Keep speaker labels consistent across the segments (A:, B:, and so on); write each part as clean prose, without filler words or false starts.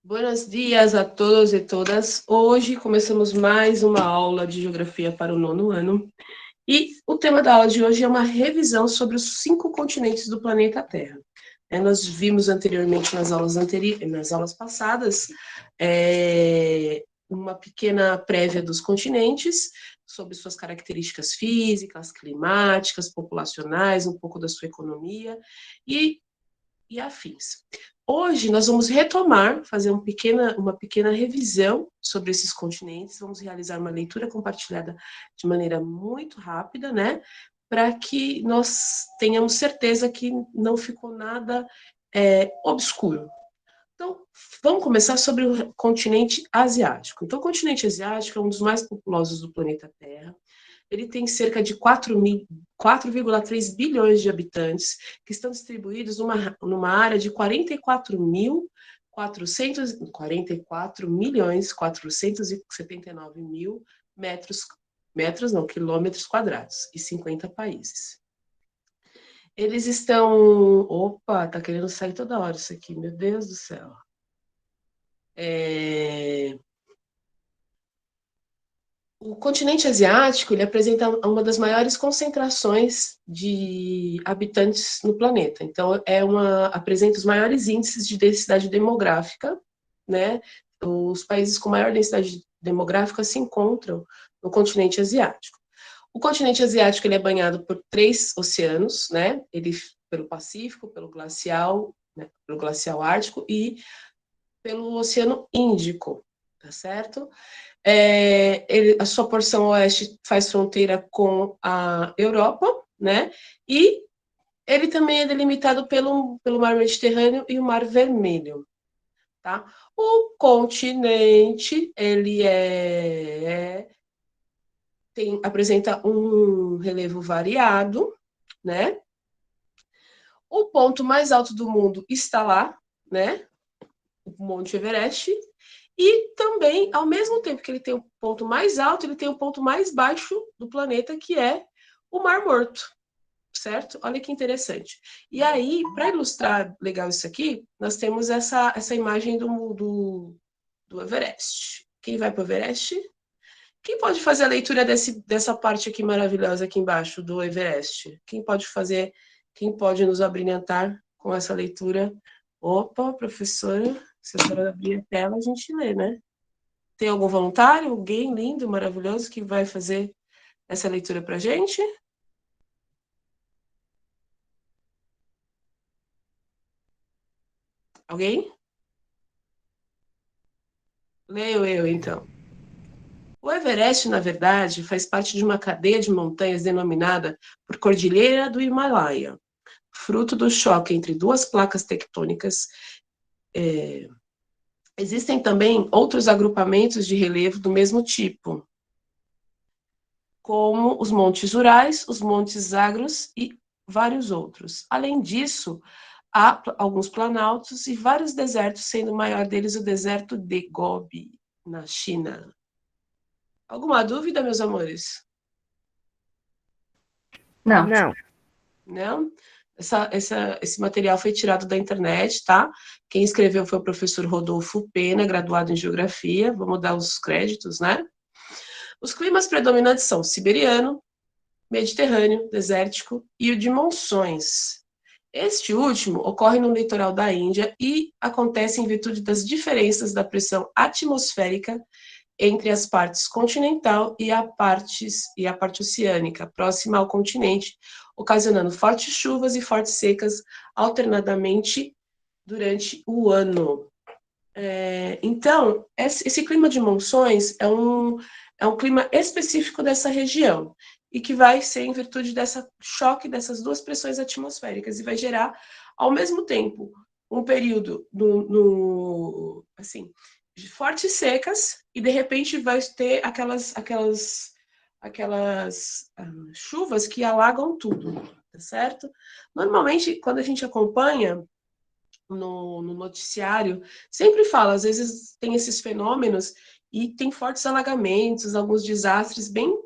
A: Buenos dias a todos e todas. Hoje começamos mais uma aula de Geografia para o 9º ano. E o tema da aula de hoje é uma revisão sobre os 5 continentes do planeta Terra. Nós vimos anteriormente nas aulas passadas uma pequena prévia dos continentes, sobre suas características físicas, climáticas, populacionais, um pouco da sua economia e afins. Hoje nós vamos retomar, fazer uma pequena revisão sobre esses continentes, vamos realizar uma leitura compartilhada de maneira muito rápida, né? Para que nós tenhamos certeza que não ficou nada obscuro. Então, vamos começar sobre o continente asiático. Então, o continente asiático é um dos mais populosos do planeta Terra. Ele tem cerca de 4,3 bilhões de habitantes, que estão distribuídos numa área de 44 milhões 479 mil quilômetros quadrados e 50 países. Eles estão... Opa, tá querendo sair toda hora isso aqui, meu Deus do céu. O continente asiático ele apresenta uma das maiores concentrações de habitantes no planeta. Então, apresenta os maiores índices de densidade demográfica, né? Os países com maior densidade demográfica se encontram no continente asiático. O continente asiático ele é banhado por 3 oceanos, né? Pelo Pacífico, pelo glacial Ártico e pelo Oceano Índico, tá certo? A sua porção oeste faz fronteira com a Europa, né? E ele também é delimitado pelo Mar Mediterrâneo e o Mar Vermelho, tá? O continente, ele apresenta um relevo variado, né? O ponto mais alto do mundo está lá, né? O Monte Everest. E também, ao mesmo tempo que ele tem o ponto mais alto, ele tem o ponto mais baixo do planeta, que é o Mar Morto, certo? Olha que interessante. E aí, para ilustrar legal isso aqui, nós temos essa imagem do Everest. Quem vai para o Everest? Quem pode fazer a leitura dessa parte aqui maravilhosa aqui embaixo do Everest? Quem pode nos abrilhantar com essa leitura? Opa, professora, se a senhora abrir a tela, a gente lê, né? Tem algum voluntário, alguém lindo, maravilhoso, que vai fazer essa leitura para a gente? Alguém? Leio eu, então. O Everest, na verdade, faz parte de uma cadeia de montanhas denominada por Cordilheira do Himalaia, fruto do choque entre duas placas tectônicas. Existem também outros agrupamentos de relevo do mesmo tipo, como os Montes Urais, os Montes Zagros e vários outros. Além disso, há alguns planaltos e vários desertos, sendo o maior deles o deserto de Gobi, na China. Alguma dúvida, meus amores?
B: Não.
A: Não? Esse material foi tirado da internet, tá? Quem escreveu foi o professor Rodolfo Pena, graduado em Geografia. Vamos dar os créditos, né? Os climas predominantes são siberiano, mediterrâneo, desértico e o de monções. Este último ocorre no litoral da Índia e acontece em virtude das diferenças da pressão atmosférica entre as partes continental e a parte oceânica, próxima ao continente, ocasionando fortes chuvas e fortes secas alternadamente durante o ano. Então, esse clima de monções é um clima específico dessa região e que vai ser em virtude desse choque dessas duas pressões atmosféricas e vai gerar, ao mesmo tempo, um período assim, de fortes secas e, de repente, vai ter aquelas chuvas que alagam tudo, tá certo? Normalmente, quando a gente acompanha no noticiário, sempre fala, às vezes tem esses fenômenos e tem fortes alagamentos, alguns desastres bem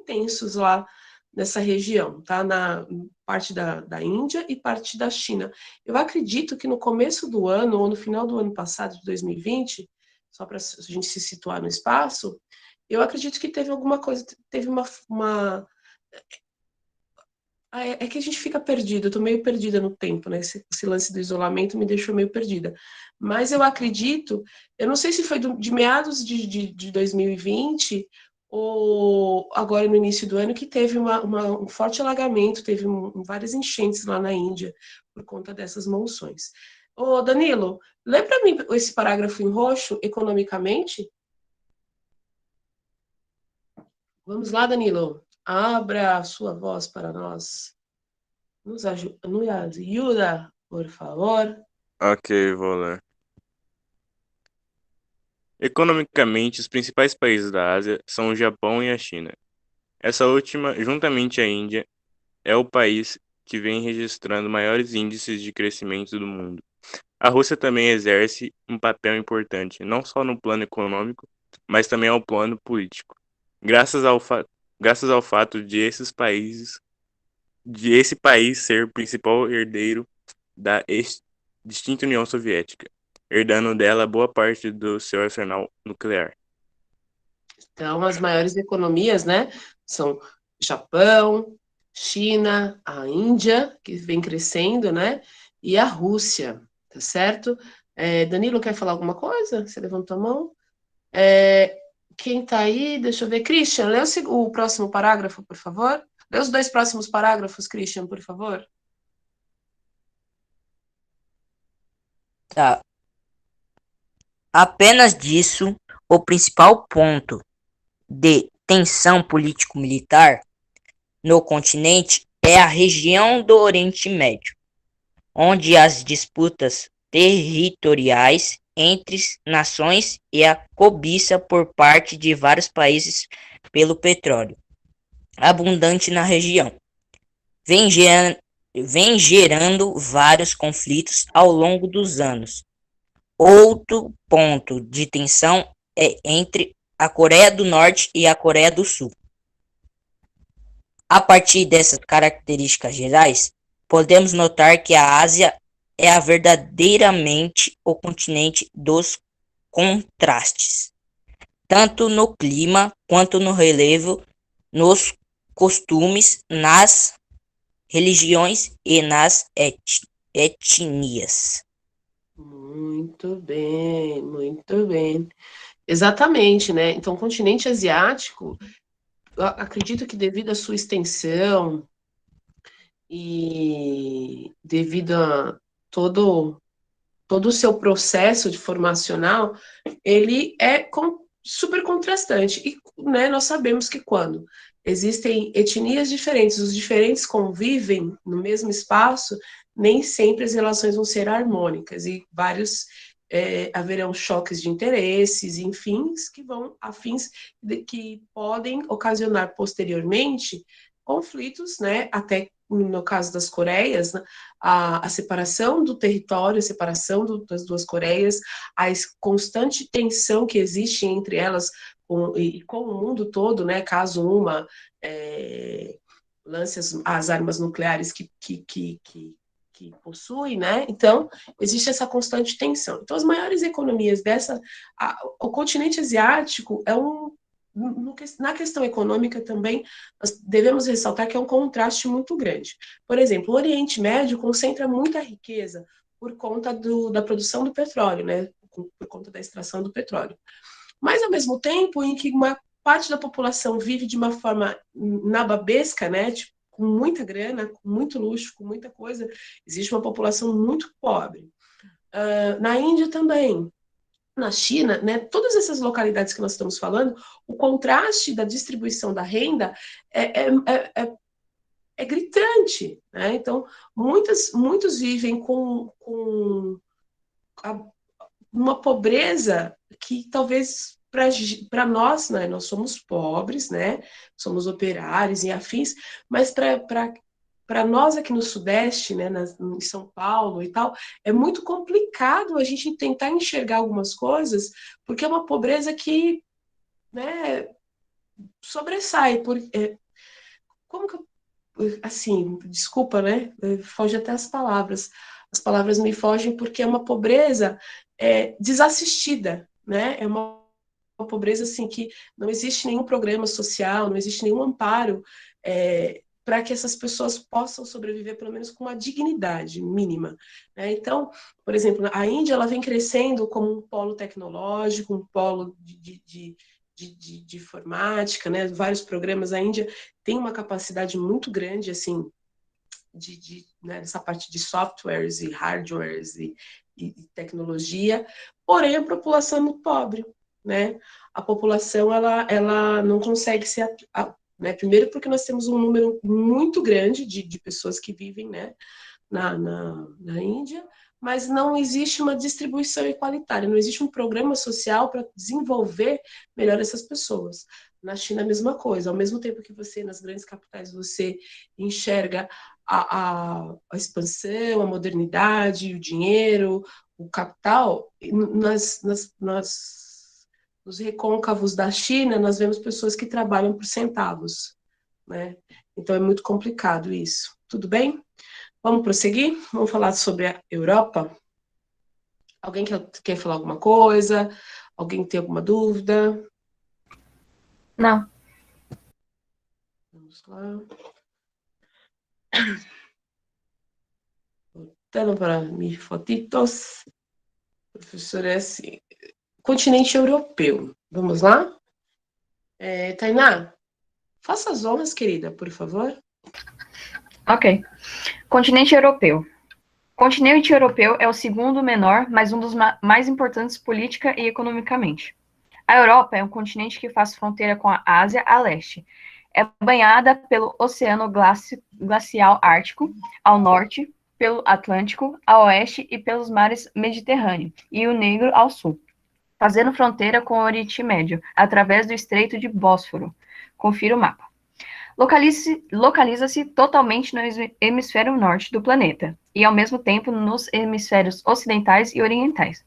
A: tensos lá nessa região, tá? Na parte da Índia e parte da China. Eu acredito que no começo do ano, ou no final do ano passado, de 2020, só para a gente se situar no espaço, eu acredito que teve alguma coisa, teve uma. É que a gente fica perdido, eu tô meio perdida no tempo, né? Esse lance do isolamento me deixou meio perdida. Mas eu acredito, eu não sei se foi de meados de 2020 ou agora no início do ano, que teve um forte alagamento, teve várias enchentes lá na Índia por conta dessas monções. Ô, Danilo, lê para mim esse parágrafo em roxo, economicamente. Vamos lá, Danilo. Abra a sua voz para nós. Nos ajuda, por favor.
B: Ok, vou ler. Economicamente, os principais países da Ásia são o Japão e a China. Essa última, juntamente à Índia, é o país que vem registrando maiores índices de crescimento do mundo. A Rússia também exerce um papel importante, não só no plano econômico, mas também ao plano político. Graças ao, fa graças ao fato de esse país ser o principal herdeiro da extinta União Soviética, herdando dela boa parte do seu arsenal nuclear.
A: Então, as maiores economias, né, são Japão, China, a Índia, que vem crescendo, né, e a Rússia, tá certo? Danilo, quer falar alguma coisa? Você levantou a mão? Quem tá aí? Deixa eu ver. Christian, lê o próximo parágrafo, por favor. Lê os dois próximos parágrafos, Christian, por favor.
C: Tá. Apenas disso, o principal ponto de tensão político-militar no continente é a região do Oriente Médio, onde as disputas territoriais entre nações e a cobiça por parte de vários países pelo petróleo abundante na região vem gerando vários conflitos ao longo dos anos. Outro ponto de tensão é entre a Coreia do Norte e a Coreia do Sul. A partir dessas características gerais, podemos notar que a Ásia é verdadeiramente o continente dos contrastes, tanto no clima quanto no relevo, nos costumes, nas religiões e nas etnias.
A: Muito bem, muito bem. Exatamente, né? Então, o continente asiático, eu acredito que devido à sua extensão e devido a todo todo o seu processo de formacional, ele é super contrastante. E, né, nós sabemos que quando existem etnias diferentes, os diferentes convivem no mesmo espaço, nem sempre as relações vão ser harmônicas e haverão choques de interesses, enfim, que vão afins que podem ocasionar posteriormente conflitos, né, até no caso das Coreias, né, a separação do território, a separação das duas Coreias, a constante tensão que existe entre elas com o mundo todo, né, caso uma lance as armas nucleares que possui, né? Então, existe essa constante tensão. Então, as maiores economias o continente asiático é na questão econômica também, nós devemos ressaltar que é um contraste muito grande. Por exemplo, o Oriente Médio concentra muita riqueza por conta da produção do petróleo, né? Por conta da extração do petróleo. Mas, ao mesmo tempo, em que uma parte da população vive de uma forma nababesca, né? Tipo, com muita grana, com muito luxo, com muita coisa, existe uma população muito pobre. Na Índia também, na China, né, todas essas localidades que nós estamos falando, o contraste da distribuição da renda é gritante. Né? Então, muitos vivem com uma pobreza que talvez para nós, né, nós somos pobres, né, somos operários e afins, mas para nós aqui no Sudeste, né, em São Paulo e tal, é muito complicado a gente tentar enxergar algumas coisas, porque é uma pobreza que, né, sobressai. assim, desculpa, né? Foge até as palavras me fogem porque é uma pobreza desassistida, né? É uma pobreza assim que não existe nenhum programa social, não existe nenhum amparo para que essas pessoas possam sobreviver pelo menos com uma dignidade mínima, né? Então, por exemplo, a Índia ela vem crescendo como um polo tecnológico, um polo de informática, né? Vários programas. A Índia tem uma capacidade muito grande assim né, nessa parte de softwares e hardwares e tecnologia, porém a população é muito pobre, né? A população ela não consegue ser né? Primeiro porque nós temos um número muito grande de pessoas que vivem, né, na Índia, mas não existe uma distribuição igualitária, não existe um programa social para desenvolver melhor essas pessoas. Na China, a mesma coisa. Ao mesmo tempo que você, nas grandes capitais, você enxerga a expansão, a modernidade, o dinheiro, o capital, nos recôncavos da China, nós vemos pessoas que trabalham por centavos, né? Então é muito complicado isso. Tudo bem? Vamos prosseguir? Vamos falar sobre a Europa? Alguém quer falar alguma coisa? Alguém tem alguma dúvida?
D: Não.
A: Vamos lá. Voltando para mis fotitos. Professor, é assim. Continente europeu. Vamos lá? Tainá, faça as honras, querida, por favor.
D: Ok. Continente europeu. O continente europeu é o segundo menor, mas um dos mais importantes política e economicamente. A Europa é um continente que faz fronteira com a Ásia a leste. É banhada pelo Oceano Glacial Ártico, ao norte, pelo Atlântico, a oeste e pelos mares Mediterrâneo e o Negro ao sul, fazendo fronteira com o Oriente Médio, através do Estreito de Bósforo. Confira o mapa. Localiza-se totalmente no hemisfério norte do planeta, e ao mesmo tempo nos hemisférios ocidentais e orientais.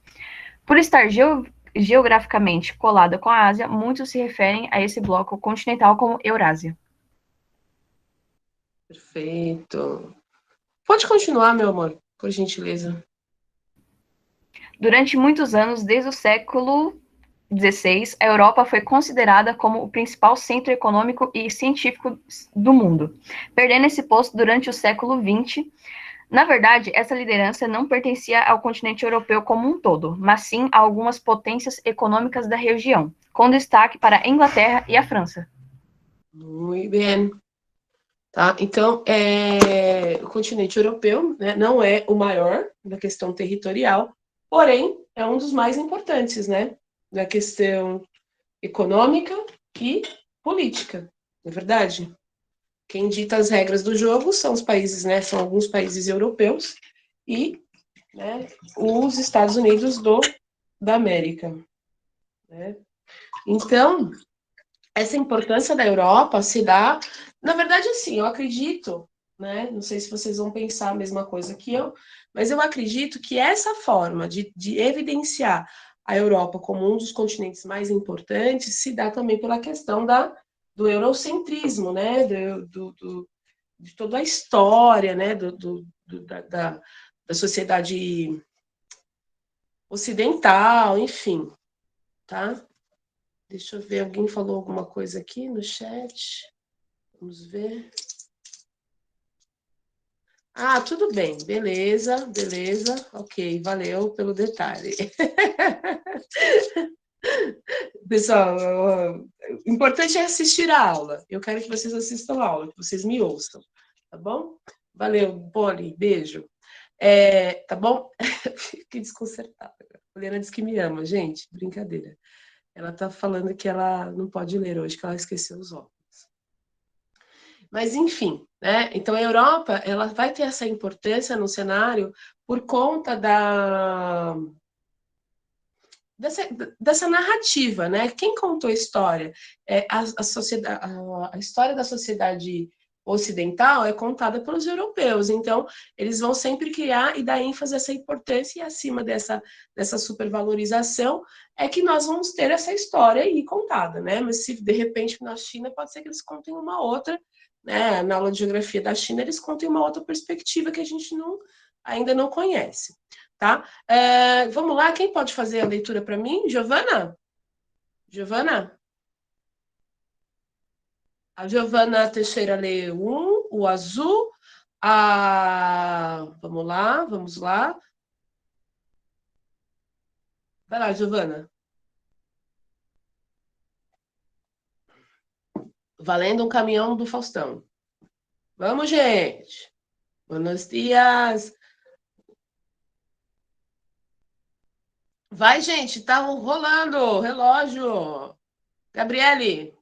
D: Por estar geograficamente colada com a Ásia, muitos se referem a esse bloco continental como Eurásia.
A: Perfeito. Pode continuar, meu amor, por gentileza.
D: Durante muitos anos, desde o século XVI, a Europa foi considerada como o principal centro econômico e científico do mundo, perdendo esse posto durante o século XX. Na verdade, essa liderança não pertencia ao continente europeu como um todo, mas sim a algumas potências econômicas da região, com destaque para a Inglaterra e a França.
A: Muito bem. Tá? Então, o continente europeu, né, não é o maior na questão territorial, porém, é um dos mais importantes, né, na questão econômica e política, não é verdade? Quem dita as regras do jogo são os países, né, são alguns países europeus e, né, os Estados Unidos da América, né? Então, essa importância da Europa se dá, na verdade, assim, eu acredito, né? Não sei se vocês vão pensar a mesma coisa que eu, mas eu acredito que essa forma de evidenciar a Europa como um dos continentes mais importantes se dá também pela questão do eurocentrismo, né? De toda a história, né? Da sociedade ocidental, enfim, tá? Deixa eu ver, alguém falou alguma coisa aqui no chat? Vamos ver. Ah, tudo bem, beleza, ok, valeu pelo detalhe. Pessoal, o importante é assistir a aula. Eu quero que vocês assistam a aula, que vocês me ouçam, tá bom? Valeu, Poli, beijo. Tá bom? Fiquei desconcertada. A Poliana disse que me ama, gente, brincadeira. Ela tá falando que ela não pode ler hoje, que ela esqueceu os óculos. Mas, enfim, né? Então a Europa ela vai ter essa importância no cenário por conta dessa narrativa, né? Quem contou a história? A história da sociedade ocidental é contada pelos europeus, então eles vão sempre criar e dar ênfase a essa importância, e acima dessa supervalorização é que nós vamos ter essa história aí contada, né? Mas se de repente na China pode ser que eles contem uma outra, né, na aula de geografia da China, eles contam uma outra perspectiva que a gente ainda não conhece, tá? Vamos lá, quem pode fazer a leitura para mim? Giovana? Giovana? A Giovana Teixeira lê o azul, vamos lá. Vai lá, Giovana. Valendo um caminhão do Faustão. Vamos, gente. Buenos dias. Vai, gente, tá rolando o relógio. Gabriele.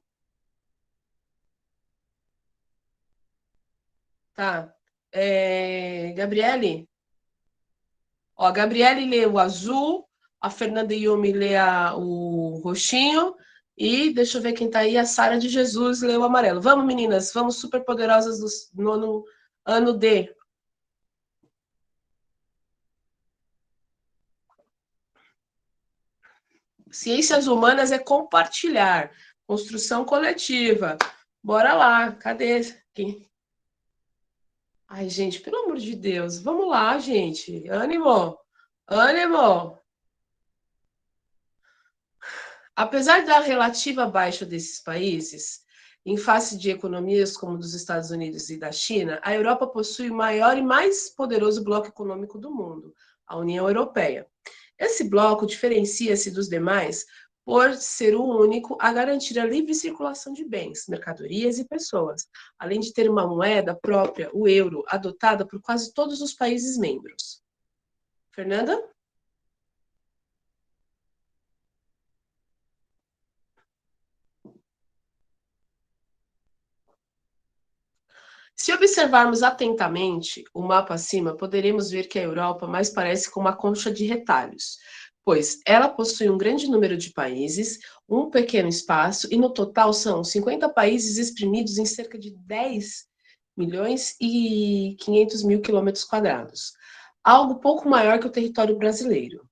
A: Tá. Gabriele. Ó, a Gabriele lê o azul, a Fernanda Yumi lê o roxinho, e deixa eu ver quem tá aí, a Sara de Jesus lê o amarelo. Vamos, meninas, vamos super poderosas do nono ano D. Ciências humanas é compartilhar, construção coletiva. Bora lá, cadê? Ai, gente, pelo amor de Deus, vamos lá, gente. Ânimo, ânimo. Apesar da relativa baixa desses países, em face de economias como dos Estados Unidos e da China, a Europa possui o maior e mais poderoso bloco econômico do mundo, a União Europeia. Esse bloco diferencia-se dos demais por ser o único a garantir a livre circulação de bens, mercadorias e pessoas, além de ter uma moeda própria, o euro, adotada por quase todos os países membros. Fernanda? Se observarmos atentamente o mapa acima, poderemos ver que a Europa mais parece com uma concha de retalhos, pois ela possui um grande número de países, um pequeno espaço, e no total são 50 países exprimidos em cerca de 10 milhões e 500 mil quilômetros quadrados, algo pouco maior que o território brasileiro.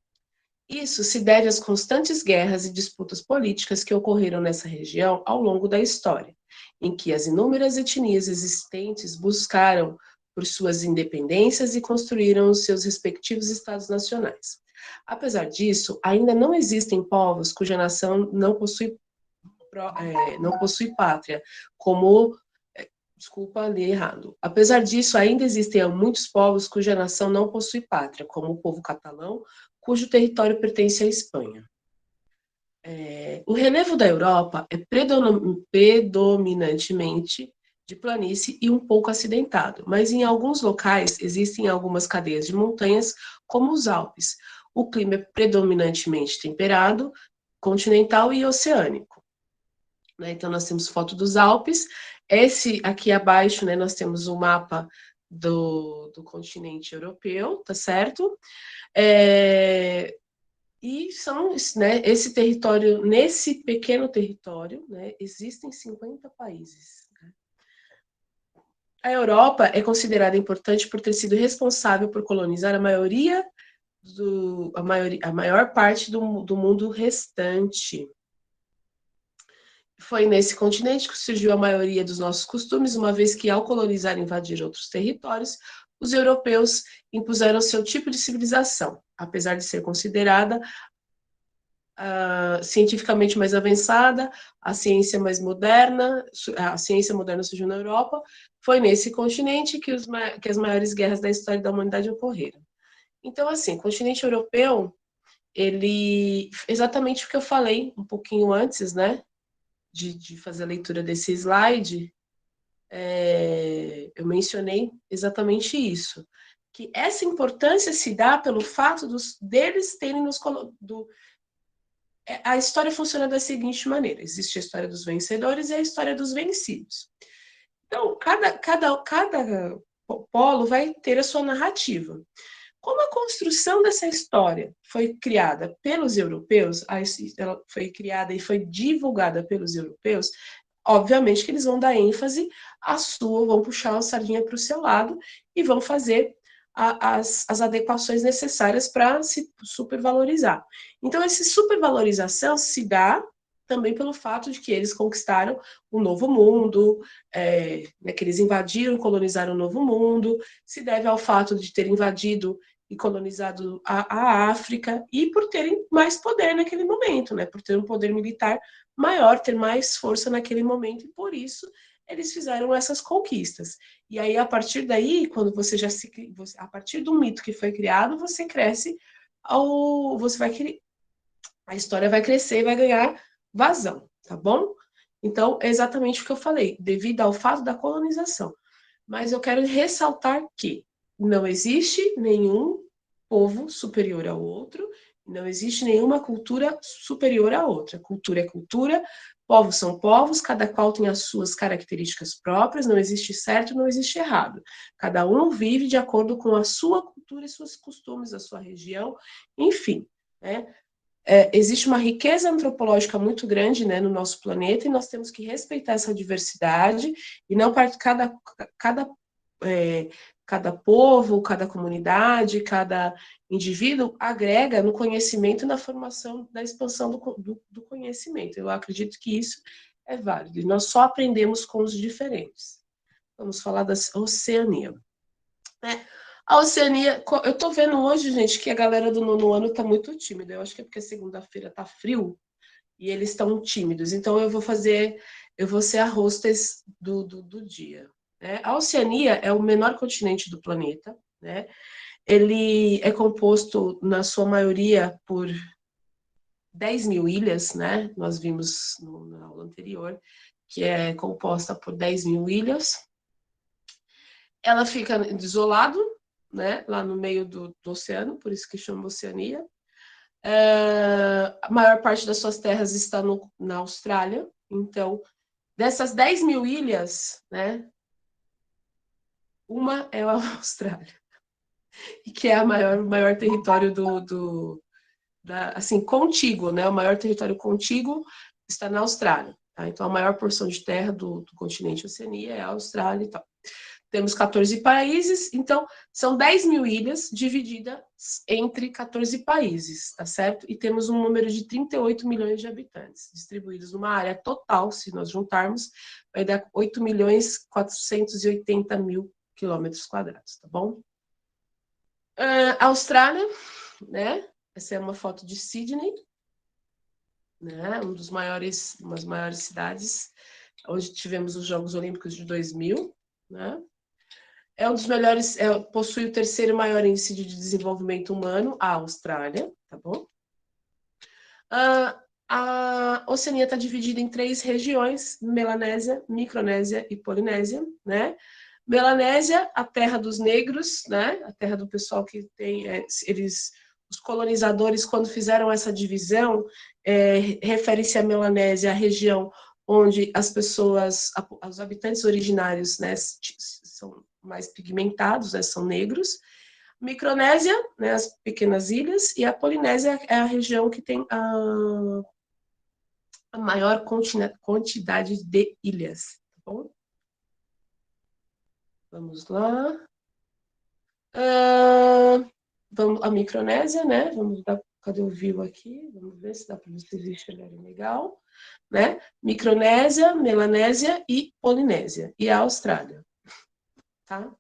A: Isso se deve às constantes guerras e disputas políticas que ocorreram nessa região ao longo da história, em que as inúmeras etnias existentes buscaram por suas independências e construíram os seus respectivos estados nacionais. Apesar disso, ainda não existem povos cuja nação não possui pátria, como desculpa, li errado. Apesar disso, ainda existem muitos povos cuja nação não possui pátria, como o povo catalão, cujo território pertence à Espanha. O relevo da Europa é predominantemente de planície e um pouco acidentado, mas em alguns locais existem algumas cadeias de montanhas, como os Alpes. O clima é predominantemente temperado, continental e oceânico. Então, nós temos foto dos Alpes. Esse aqui abaixo, né, nós temos um mapa do continente europeu, tá certo? E são, né, esse território, nesse pequeno território, né, existem 50 países. A Europa é considerada importante por ter sido responsável por colonizar a maior parte do mundo restante. Foi nesse continente que surgiu a maioria dos nossos costumes, uma vez que, ao colonizar e invadir outros territórios, os europeus impuseram seu tipo de civilização, apesar de ser considerada cientificamente mais avançada, a ciência moderna surgiu na Europa. Foi nesse continente que as maiores guerras da história da humanidade ocorreram. Então, assim, o continente europeu, ele, exatamente o que eu falei um pouquinho antes, né, de fazer a leitura desse slide, eu mencionei exatamente isso, que essa importância se dá pelo fato deles terem a história funciona da seguinte maneira: existe a história dos vencedores e a história dos vencidos. Então, cada polo vai ter a sua narrativa. Como a construção dessa história foi criada pelos europeus, ela foi criada e foi divulgada pelos europeus, obviamente que eles vão dar ênfase vão puxar a sardinha para o seu lado e vão fazer as adequações necessárias para se supervalorizar. Então, essa supervalorização se dá também pelo fato de que eles conquistaram um novo mundo, né, que eles invadiram, colonizaram o novo mundo, se deve ao fato de terem invadido e colonizado a África, e por terem mais poder naquele momento, né, por ter um poder militar maior, ter mais força naquele momento, e por isso eles fizeram essas conquistas. E aí, a partir daí, quando você já a partir do mito que foi criado, você cresce, você vai a história vai crescer e vai ganhar vazão, tá bom? Então, é exatamente o que eu falei, devido ao fato da colonização. Mas eu quero ressaltar que não existe nenhum povo superior ao outro, não existe nenhuma cultura superior à outra. Cultura é cultura, povos são povos, cada qual tem as suas características próprias, não existe certo, não existe errado. Cada um vive de acordo com a sua cultura e seus costumes, a sua região, enfim, né? Existe uma riqueza antropológica muito grande, né, no nosso planeta, e nós temos que respeitar essa diversidade, e não para cada povo, cada comunidade, cada indivíduo agrega no conhecimento e na formação, da expansão do conhecimento. Eu acredito que isso é válido, e nós só aprendemos com os diferentes. Vamos falar da Oceania. A Oceania, eu tô vendo hoje, gente, que a galera do nono ano tá muito tímida. Eu acho que é porque segunda-feira tá frio e eles estão tímidos. Então eu vou ser a hostess do dia. Né? A Oceania é o menor continente do planeta, né? Ele é composto, na sua maioria, por 10 mil ilhas, né? Nós vimos na aula anterior, que é composta por 10 mil ilhas. Ela fica isolado, né, lá no meio do oceano, por isso que chama Oceania. A maior parte das suas terras está na Austrália. Então, dessas 10 mil ilhas, né, uma é a Austrália, e que é o maior território assim, contíguo, né, o maior território contíguo está na Austrália. Tá? Então, a maior porção de terra do continente Oceania é a Austrália e tal. Temos 14 países, então são 10 mil ilhas divididas entre 14 países, tá certo? E temos um número de 38 milhões de habitantes, distribuídos numa área total, se nós juntarmos, vai dar 8 milhões 480 mil quilômetros quadrados, tá bom? A Austrália, né? Essa é uma foto de Sydney, né? Umas maiores cidades, onde tivemos os Jogos Olímpicos de 2000, né? É um dos melhores, possui o terceiro maior índice de desenvolvimento humano, a Austrália, tá bom? A Oceania está dividida em 3 regiões: Melanésia, Micronésia e Polinésia, né? Melanésia, a terra dos negros, né? A terra do pessoal que tem, os colonizadores, quando fizeram essa divisão, refere-se a Melanésia, a região onde as pessoas, os habitantes originários, né, são mais pigmentados, né, são negros. Micronésia, né, as pequenas ilhas, e a Polinésia é a região que tem a maior quantidade de ilhas. Tá bom? Vamos lá. Vamos a Micronésia, né? Vamos dar, cadê o view aqui? Vamos ver se dá para vocês enxergarem legal, né? Micronésia, Melanésia e Polinésia, e a Austrália, tá?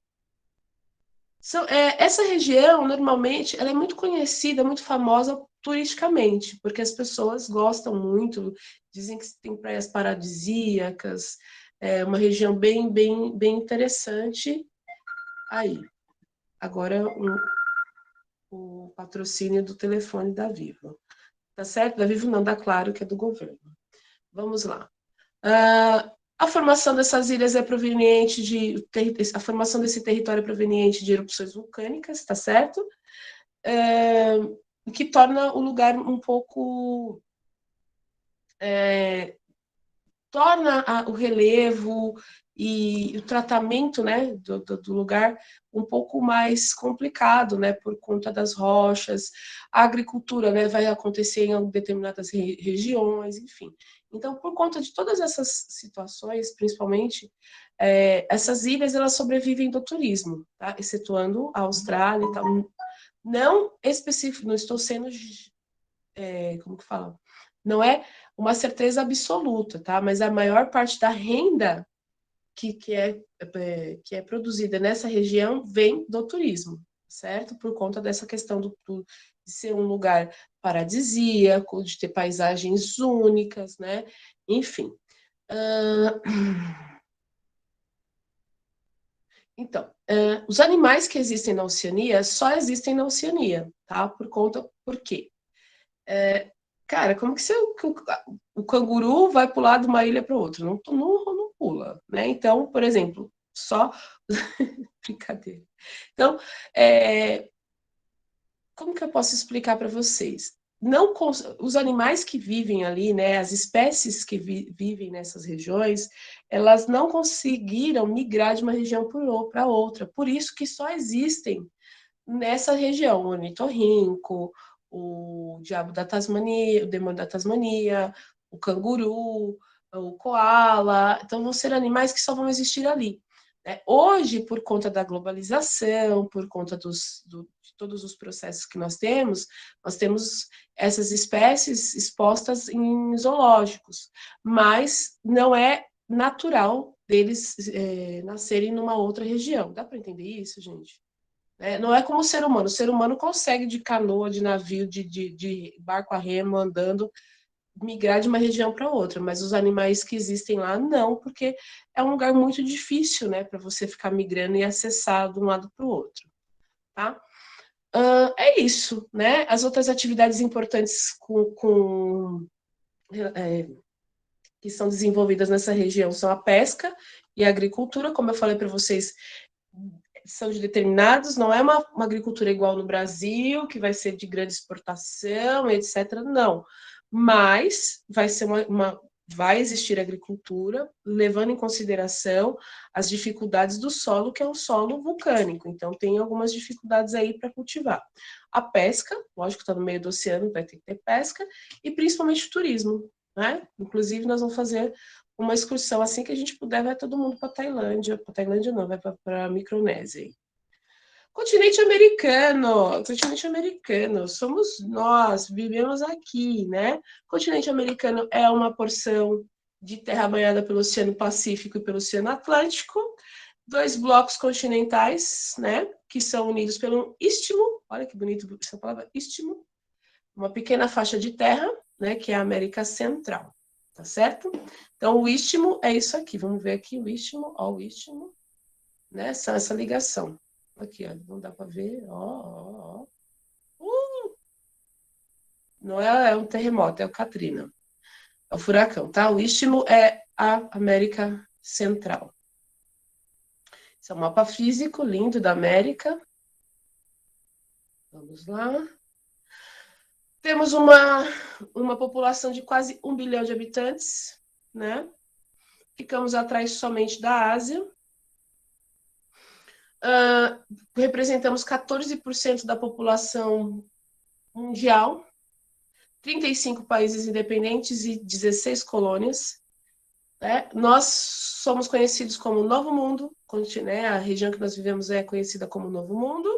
A: Essa região, normalmente, ela é muito conhecida, muito famosa turisticamente, porque as pessoas gostam muito, dizem que tem praias paradisíacas, é uma região bem, bem, bem interessante. Aí, agora o patrocínio do telefone da Vivo. Tá certo? Da Vivo não, da Claro, que é do governo. Vamos lá. A formação dessas ilhas é proveniente a formação desse território é proveniente de erupções vulcânicas, tá certo? Que torna o lugar um pouco... torna o relevo e o tratamento, né, do lugar um pouco mais complicado, né, por conta das rochas. A agricultura, né, vai acontecer em determinadas regiões, enfim. Então, por conta de todas essas situações, principalmente, essas ilhas, elas sobrevivem do turismo, tá? Excetuando a Austrália e tal. Não específico, não estou sendo... como que fala? Não é uma certeza absoluta, tá? Mas a maior parte da renda que é produzida nessa região vem do turismo, certo? Por conta dessa questão de ser um lugar paradisíaco, de ter paisagens únicas, né? Enfim. Então, os animais que existem na Oceania só existem na Oceania, tá? Por quê? Cara, como que o canguru vai pular de uma ilha para outra? Não pula, né? Então, por exemplo, só brincadeira. Então, como que eu posso explicar para vocês? Os animais que vivem ali, né, as espécies que vivem nessas regiões, elas não conseguiram migrar de uma região para outra. Por isso que só existem nessa região, o ornitorrinco, o diabo da Tasmania, o demônio da Tasmania, o canguru, o koala. Então, vão ser animais que só vão existir ali. Hoje, por conta da globalização, por conta de todos os processos que nós temos essas espécies expostas em zoológicos, mas não é natural deles nascerem numa outra região. Dá para entender isso, gente? Não é como o ser humano. O ser humano consegue de canoa, de navio, de barco a remo, andando, migrar de uma região para outra, mas os animais que existem lá não, porque é um lugar muito difícil, né, para você ficar migrando e acessar de um lado para o outro, tá? É isso, né? As outras atividades importantes que são desenvolvidas nessa região são a pesca e a agricultura, como eu falei para vocês, são de determinados, não é uma agricultura igual no Brasil, que vai ser de grande exportação, etc. Não. Mas vai existir agricultura, levando em consideração as dificuldades do solo, que é um solo vulcânico. Então, tem algumas dificuldades aí para cultivar. A pesca, lógico, está no meio do oceano, vai ter que ter pesca, e principalmente o turismo, né? Inclusive, nós vamos fazer uma excursão assim que a gente puder, vai todo mundo para Tailândia não, vai para a Micronésia. Continente americano, somos nós, vivemos aqui, né? Continente americano é uma porção de terra banhada pelo Oceano Pacífico e pelo Oceano Atlântico, 2 blocos continentais, né, que são unidos pelo istmo, olha que bonito essa palavra, istmo, uma pequena faixa de terra, né, que é a América Central, tá certo? Então, o istmo é isso aqui, vamos ver aqui o istmo, ó, o istmo, né, essa ligação. Aqui, ó, não dá para ver, ó. Não é um terremoto, é o Katrina, é o furacão, tá? O istmo é a América Central. Esse é um mapa físico lindo da América. Vamos lá. Temos uma população de quase 1 bilhão de habitantes, né? Ficamos atrás somente da Ásia. Representamos 14% da população mundial, 35 países independentes e 16 colônias. Né? Nós somos conhecidos como Novo Mundo, né? A região que nós vivemos é conhecida como Novo Mundo,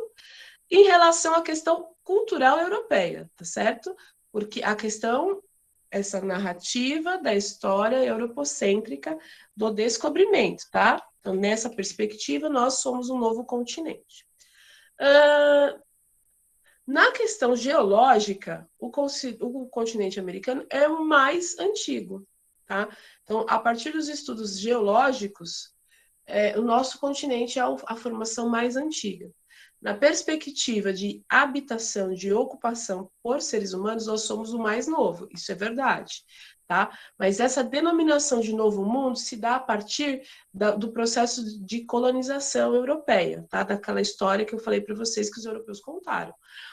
A: em relação à questão cultural europeia, tá certo? Porque a questão, essa narrativa da história europocêntrica do descobrimento, tá? Então, nessa perspectiva, nós somos um novo continente. Na questão geológica, o continente americano é o mais antigo, tá? Então, a partir dos estudos geológicos, o nosso continente é a formação mais antiga. Na perspectiva de habitação, de ocupação por seres humanos, nós somos o mais novo, isso é verdade, tá? Mas essa denominação de Novo Mundo se dá a partir do processo de colonização europeia, tá? Daquela história que eu falei para vocês que os europeus contaram.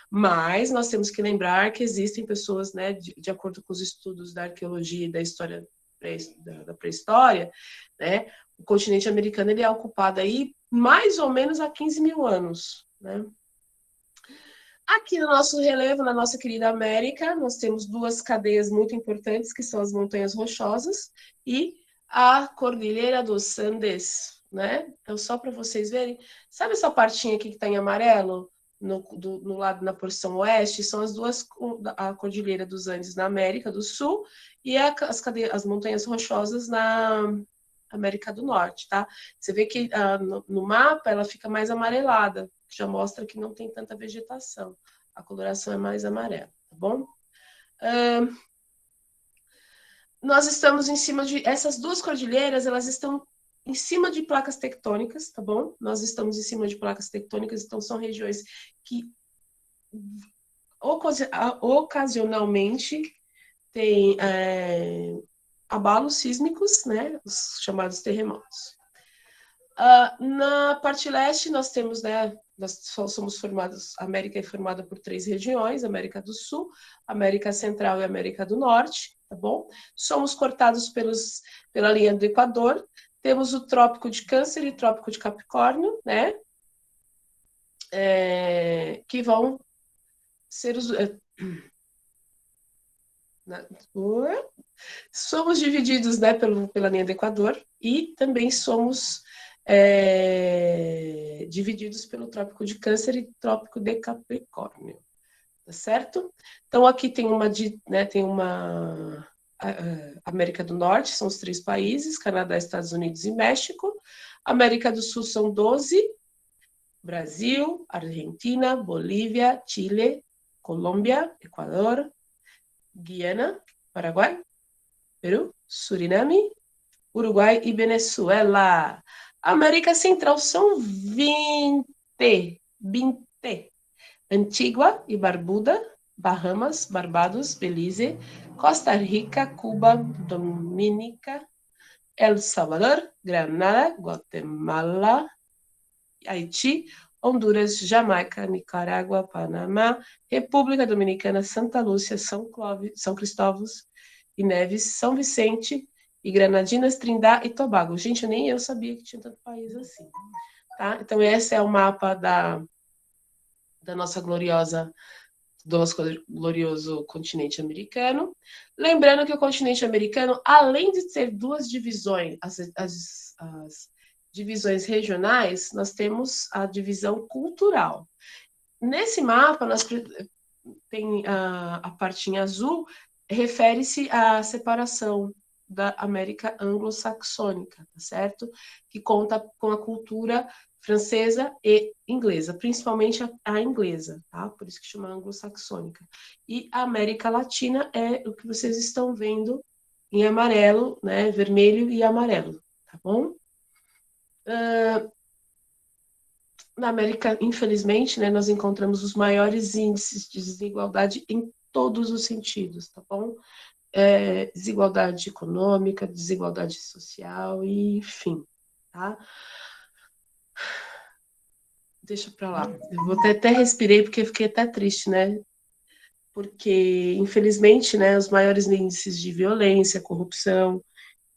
A: Mas nós temos que lembrar que existem pessoas, né, de acordo com os estudos da arqueologia e da história da pré-história, né, o continente americano ele é ocupado aí mais ou menos há 15 mil anos, né? Aqui no nosso relevo, na nossa querida América, nós temos 2 cadeias muito importantes, que são as Montanhas Rochosas e a Cordilheira dos Andes, né? Então, só para vocês verem, sabe essa partinha aqui que está em amarelo? no lado, na porção oeste, são a Cordilheira dos Andes na América do Sul e as montanhas rochosas na América do Norte, tá? Você vê que no mapa ela fica mais amarelada, que já mostra que não tem tanta vegetação. A coloração é mais amarela, tá bom? Nós estamos em cima de... Essas duas cordilheiras, elas estão em cima de placas tectônicas, tá bom? Nós estamos em cima de placas tectônicas, então são regiões que ocasionalmente têm abalos sísmicos, né? Os chamados terremotos. Na parte leste, nós temos, né? Nós somos formados, a América é formada por 3 regiões, América do Sul, América Central e América do Norte, tá bom? Somos cortados pela linha do Equador, temos o Trópico de Câncer e o Trópico de Capricórnio, né? Que vão ser os... Somos divididos, né, pela linha do Equador e também somos divididos pelo Trópico de Câncer e Trópico de Capricórnio, tá certo? Então aqui tem uma América do Norte, são os 3 países, Canadá, Estados Unidos e México. América do Sul são 12, Brasil, Argentina, Bolívia, Chile, Colômbia, Equador, Guiana, Paraguai, Peru, Suriname, Uruguai e Venezuela. América Central são 20. Antigua e Barbuda, Bahamas, Barbados, Belize, Costa Rica, Cuba, Dominica, El Salvador, Granada, Guatemala, Haiti, Honduras, Jamaica, Nicarágua, Panamá, República Dominicana, Santa Lúcia, São Cristóvão e Neves, São Vicente e Granadinas, Trindade e Tobago. Gente, nem eu sabia que tinha tanto país assim. Tá? Então, esse é o mapa do nosso glorioso continente americano. Lembrando que o continente americano, além de ter 2 divisões, as divisões regionais, nós temos a divisão cultural. Nesse mapa, tem a partinha azul, refere-se à separação da América anglo-saxônica, tá certo? Que conta com a cultura francesa e inglesa, principalmente a inglesa, tá? Por isso que chama anglo-saxônica. E a América Latina é o que vocês estão vendo em amarelo, né? Vermelho e amarelo, tá bom? Na América, infelizmente, né, nós encontramos os maiores índices de desigualdade em todos os sentidos, tá bom? Desigualdade econômica, desigualdade social, e enfim, tá? Deixa pra lá. Eu vou até respirei porque fiquei até triste, né? Porque, infelizmente, né, os maiores índices de violência, corrupção,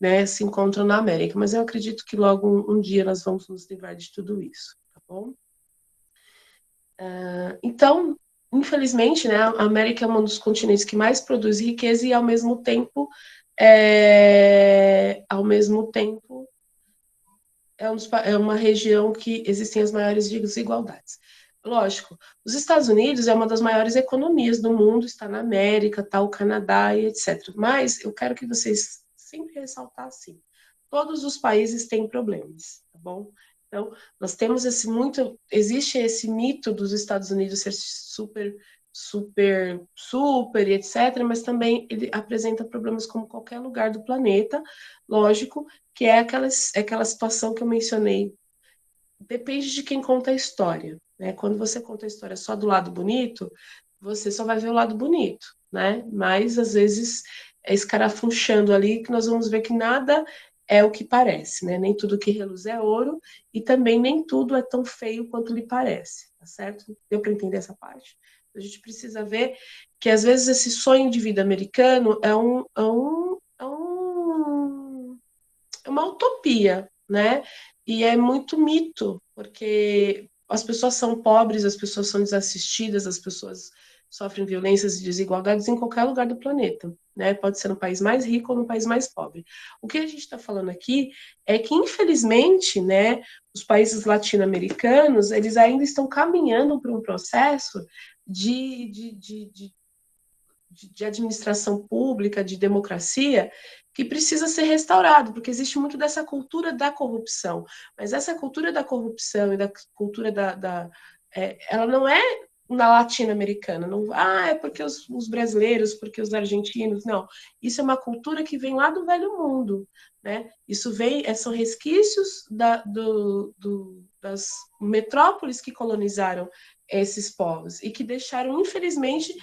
A: né, se encontram na América, mas eu acredito que logo um dia nós vamos nos livrar de tudo isso, tá bom? Então, infelizmente, né, a América é um dos continentes que mais produz riqueza e, ao mesmo tempo, é uma região que existem as maiores desigualdades. Lógico, os Estados Unidos é uma das maiores economias do mundo, está na América, está o Canadá e etc. Mas eu quero que vocês sempre ressaltar assim, todos os países têm problemas, tá bom? Então, nós temos existe esse mito dos Estados Unidos ser super, e etc., mas também ele apresenta problemas como qualquer lugar do planeta, lógico, que é aquela situação que eu mencionei. Depende de quem conta a história, né? Quando você conta a história só do lado bonito, você só vai ver o lado bonito, né? Mas, às vezes, é escarafunchando ali que nós vamos ver que nada é o que parece, né? Nem tudo que reluz é ouro e também nem tudo é tão feio quanto lhe parece, tá certo? Deu para entender essa parte? A gente precisa ver que, às vezes, esse sonho de vida americano é uma utopia, né? E é muito mito, porque as pessoas são pobres, as pessoas são desassistidas, as pessoas sofrem violências e desigualdades em qualquer lugar do planeta, né? Pode ser no país mais rico ou no país mais pobre. O que a gente está falando aqui é que, infelizmente, né, os países latino-americanos, eles ainda estão caminhando para um processo de administração pública, de democracia, que precisa ser restaurado, porque existe muito dessa cultura da corrupção. Mas essa cultura da corrupção e da cultura ela não é na latino-americana, não, é porque os brasileiros, porque os argentinos, não. Isso é uma cultura que vem lá do velho mundo, né? Isso são resquícios das metrópoles que colonizaram esses povos e que deixaram, infelizmente,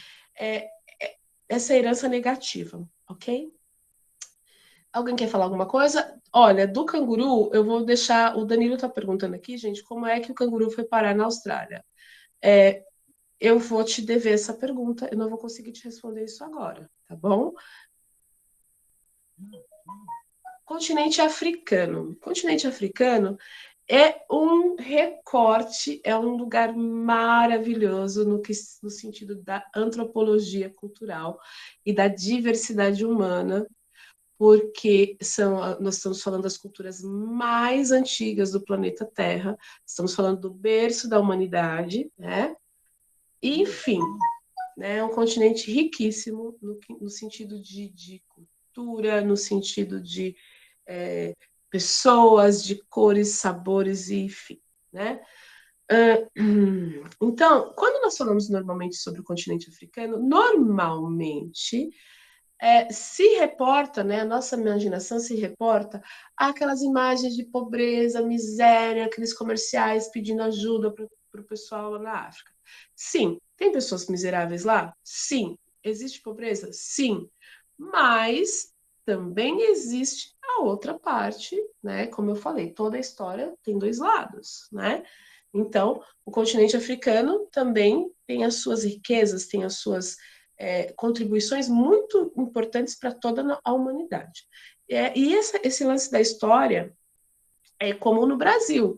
A: essa herança negativa, ok? Alguém quer falar alguma coisa? Olha, do canguru, eu vou deixar. O Danilo está perguntando aqui, gente, como é que o canguru foi parar na Austrália? Eu vou te dever essa pergunta, eu não vou conseguir te responder isso agora, tá bom? Continente africano. Continente africano é um recorte, é um lugar maravilhoso no sentido da antropologia cultural e da diversidade humana, porque nós estamos falando das culturas mais antigas do planeta Terra, estamos falando do berço da humanidade, né? Enfim, né, é um continente riquíssimo no sentido de cultura, no sentido de pessoas, de cores, sabores, e enfim, né? Então, quando nós falamos normalmente sobre o continente africano, normalmente se reporta, né, a nossa imaginação se reporta àquelas imagens de pobreza, miséria, aqueles comerciais pedindo ajuda para o pessoal lá na África. Sim, tem pessoas miseráveis lá? Sim. Existe pobreza? Sim. Mas também existe a outra parte, né? Como eu falei, toda a história tem dois lados, né? Então, o continente africano também tem as suas riquezas, tem as suas contribuições muito importantes para toda a humanidade. E esse lance da história é comum no Brasil.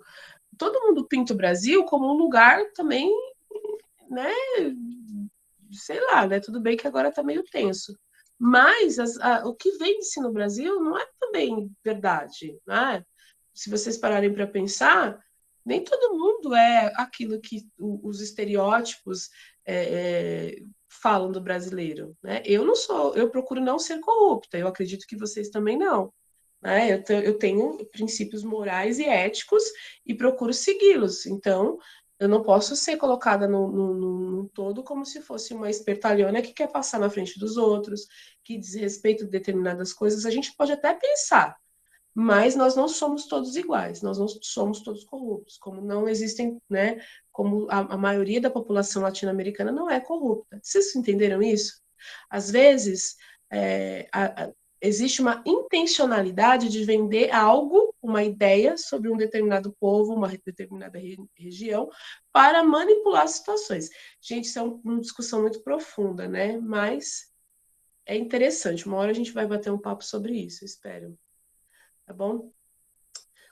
A: Todo mundo pinta o Brasil como um lugar também, né? Sei lá, né? Tudo bem que agora está meio tenso. Mas o que vende-se no Brasil não é também verdade, né? Se vocês pararem para pensar, nem todo mundo é aquilo que os estereótipos falam do brasileiro, né? Eu procuro não ser corrupta, eu acredito que vocês também não, né? Eu tenho princípios morais e éticos e procuro segui-los, então eu não posso ser colocada no todo como se fosse uma espertalhona que quer passar na frente dos outros, que diz respeito a determinadas coisas. A gente pode até pensar, mas nós não somos todos iguais, nós não somos todos corruptos, como não existem, né, como a maioria da população latino-americana não é corrupta. Vocês entenderam isso? Às vezes, existe uma intencionalidade de vender algo, uma ideia sobre um determinado povo, uma determinada região, para manipular situações. Gente, isso é uma discussão muito profunda, né? Mas é interessante. Uma hora a gente vai bater um papo sobre isso, espero. Tá bom? O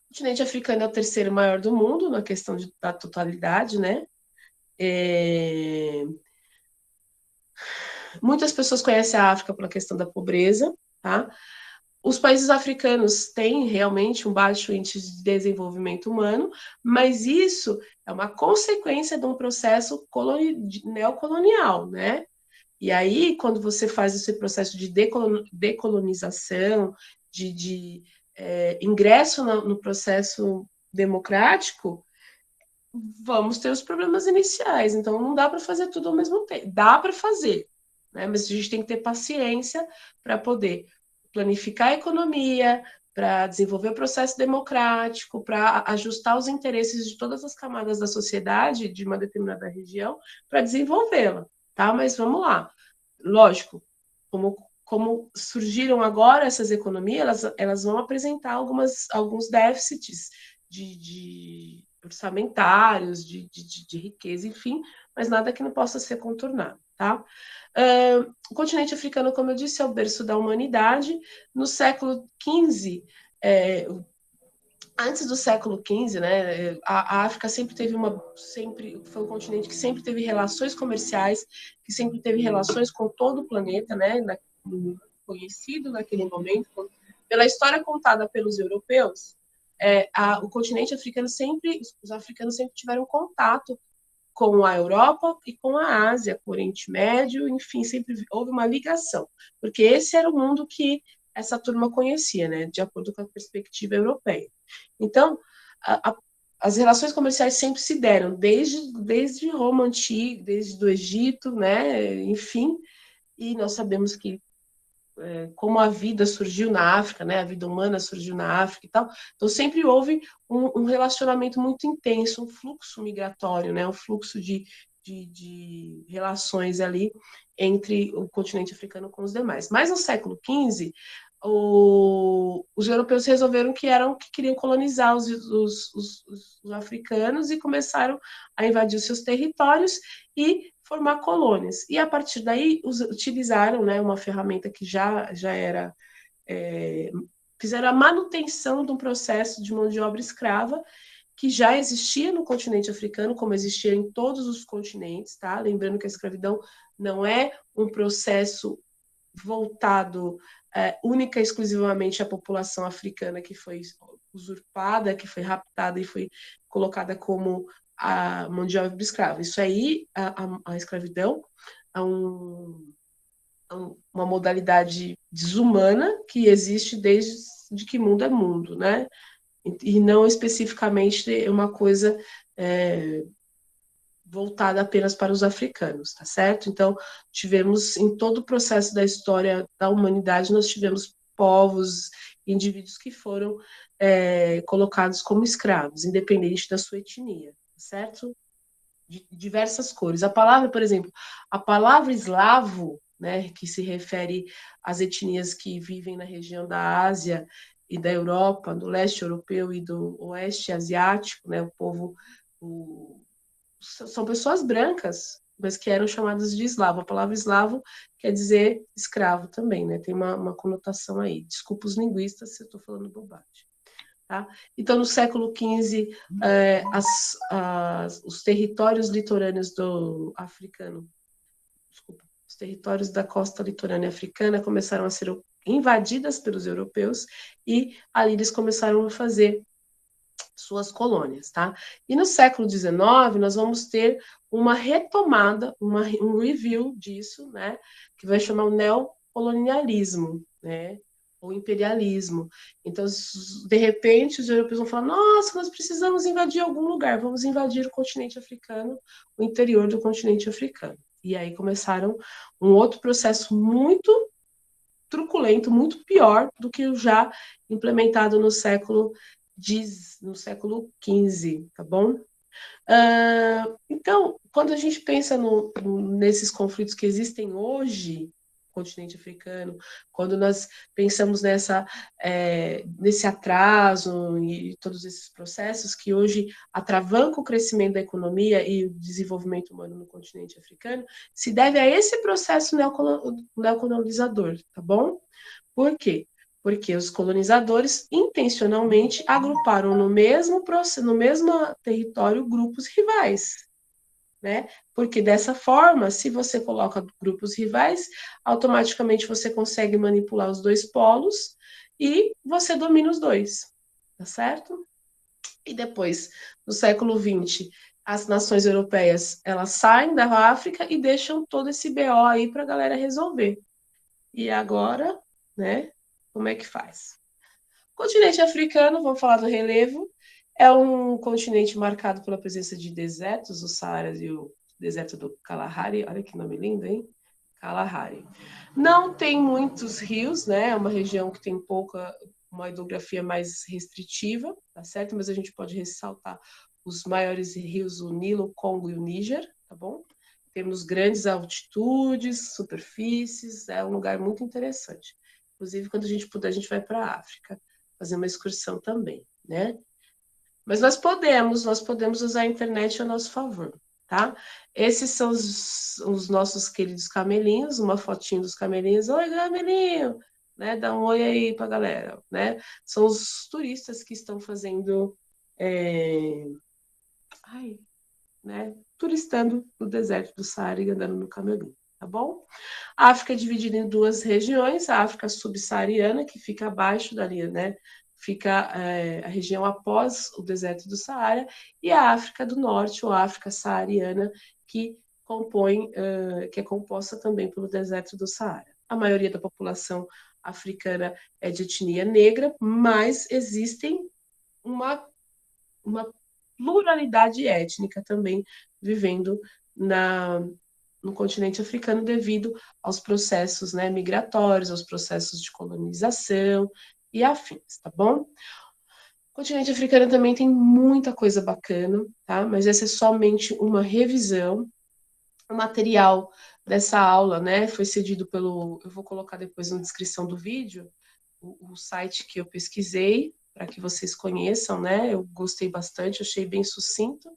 A: continente africano é o terceiro maior do mundo na questão da totalidade, né? Muitas pessoas conhecem a África pela questão da pobreza, tá? Os países africanos têm realmente um baixo índice de desenvolvimento humano, mas isso é uma consequência de um processo neocolonial, né? E aí, quando você faz esse processo de decolonização, de ingresso no processo democrático, vamos ter os problemas iniciais. Então, não dá para fazer tudo ao mesmo tempo. Dá para fazer, né? Mas a gente tem que ter paciência para poder planificar a economia, para desenvolver o processo democrático, para ajustar os interesses de todas as camadas da sociedade de uma determinada região, para desenvolvê-la, tá? Mas vamos lá. Lógico, como surgiram agora essas economias, elas vão apresentar alguns déficits orçamentários, de riqueza, enfim, mas nada que não possa ser contornado, tá? O continente africano, como eu disse, é o berço da humanidade. No século XV, antes do século XV, né, a África sempre foi um continente que sempre teve relações comerciais, que sempre teve relações com todo o planeta, né, conhecido naquele momento, pela história contada pelos europeus. O continente africano os africanos sempre tiveram contato com a Europa e com a Ásia, com o Oriente Médio, enfim, sempre houve uma ligação, porque esse era o mundo que essa turma conhecia, né, de acordo com a perspectiva europeia. Então, as relações comerciais sempre se deram, desde Roma antiga, desde o Egito, né, enfim, e nós sabemos que como a vida surgiu na África, né, a vida humana surgiu na África e tal, então sempre houve um relacionamento muito intenso, um fluxo migratório, né, um fluxo de relações ali entre o continente africano com os demais. Mas no século XV, os europeus resolveram que queriam colonizar os africanos e começaram a invadir os seus territórios e formar colônias. E a partir daí utilizaram, né, uma ferramenta que já era fizeram a manutenção de um processo de mão de obra escrava que já existia no continente africano, como existia em todos os continentes, tá? Lembrando que a escravidão não é um processo voltado única e exclusivamente à população africana que foi usurpada, que foi raptada e foi colocada como a mão de obra escrava. Isso aí, a escravidão, uma modalidade desumana que existe desde que mundo é mundo, né? E não especificamente uma coisa voltada apenas para os africanos, tá certo? Então, tivemos, em todo o processo da história da humanidade, nós tivemos povos, indivíduos que foram colocados como escravos, independente da sua etnia, tá certo? De diversas cores. A palavra, por exemplo, a palavra eslavo, né, que se refere às etnias que vivem na região da Ásia e da Europa, do leste europeu e do oeste asiático, né, são pessoas brancas, mas que eram chamadas de eslavo. A palavra eslavo quer dizer escravo também, né? Tem uma conotação aí. Desculpa os linguistas se eu estou falando bobagem. Tá? Então, no século XV, os territórios litorâneos do africano, os territórios da costa litorânea africana começaram a ser invadidas pelos europeus e ali eles começaram a fazer suas colônias, tá? E no século XIX nós vamos ter uma retomada, um review disso, né? Que vai chamar o neocolonialismo, né? Ou imperialismo. Então, de repente, os europeus vão falar: nossa, nós precisamos invadir algum lugar, vamos invadir o continente africano, o interior do continente africano. E aí começaram um outro processo muito truculento, muito pior do que o já implementado no século XV, tá bom? Então, quando a gente pensa nesses conflitos que existem hoje no continente africano, quando nós pensamos nesse atraso e todos esses processos que hoje atravancam o crescimento da economia e o desenvolvimento humano no continente africano, se deve a esse processo neocolonizador, tá bom? Por quê? Porque os colonizadores intencionalmente agruparam no mesmo território grupos rivais, né? Porque dessa forma, se você coloca grupos rivais, automaticamente você consegue manipular os dois polos e você domina os dois, tá certo? E depois, no século XX, as nações europeias elas saem da África e deixam todo esse BO aí para a galera resolver. E agora, né? Como é que faz? O continente africano, vamos falar do relevo, é um continente marcado pela presença de desertos, o Saara e o deserto do Kalahari. Olha que nome lindo, hein? Kalahari. Não tem muitos rios, né? É uma região que tem uma hidrografia mais restritiva, tá certo? Mas a gente pode ressaltar os maiores rios, o Nilo, o Congo e o Níger, tá bom? Temos grandes altitudes, superfícies, é um lugar muito interessante. Inclusive, quando a gente puder, a gente vai para a África fazer uma excursão também, né? Mas nós podemos usar a internet a nosso favor, tá? Esses são os nossos queridos camelinhos, uma fotinho dos camelinhos. Oi, camelinho! né? Dá um oi aí para a galera, né? São os turistas que estão fazendo, né? Turistando no deserto do Saara e andando no camelim, tá bom? A África é dividida em duas regiões, a África subsaariana, que fica abaixo dali, né? Fica a região após o deserto do Saara, e a África do Norte, ou África saariana, que que é composta também pelo deserto do Saara. A maioria da população africana é de etnia negra, mas existem uma pluralidade étnica também vivendo no continente africano devido aos processos, né, migratórios, aos processos de colonização e afins, tá bom? O continente africano também tem muita coisa bacana, tá? Mas essa é somente uma revisão. O material dessa aula, né, foi cedido eu vou colocar depois na descrição do vídeo, o site que eu pesquisei, para que vocês conheçam, né? Eu gostei bastante, achei bem sucinto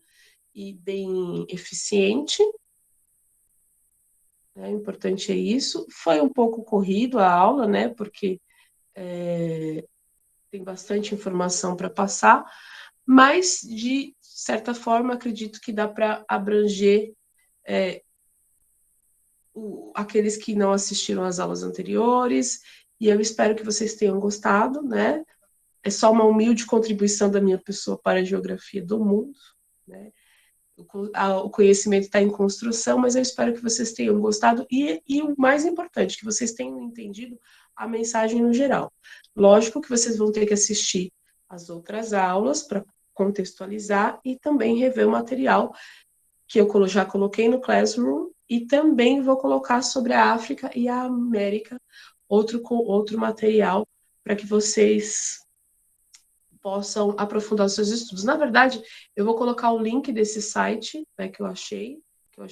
A: e bem eficiente. O importante é isso. Foi um pouco corrido a aula, né? Porque tem bastante informação para passar, mas de certa forma acredito que dá para abranger aqueles que não assistiram às aulas anteriores, e eu espero que vocês tenham gostado, né? É só uma humilde contribuição da minha pessoa para a geografia do mundo, né? O conhecimento está em construção, mas eu espero que vocês tenham gostado e o mais importante, que vocês tenham entendido a mensagem no geral. Lógico que vocês vão ter que assistir as outras aulas para contextualizar e também rever o material que eu já coloquei no Classroom e também vou colocar sobre a África e a América outro material para que vocês possam aprofundar os seus estudos. Na verdade, eu vou colocar o link desse site, né, que eu achei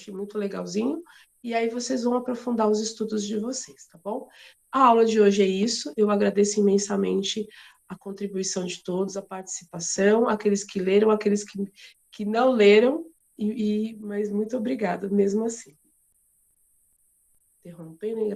A: muito legalzinho, e aí vocês vão aprofundar os estudos de vocês, tá bom? A aula de hoje é isso, eu agradeço imensamente a contribuição de todos, a participação, aqueles que leram, aqueles que não leram, mas muito obrigada, mesmo assim. Interrompendo,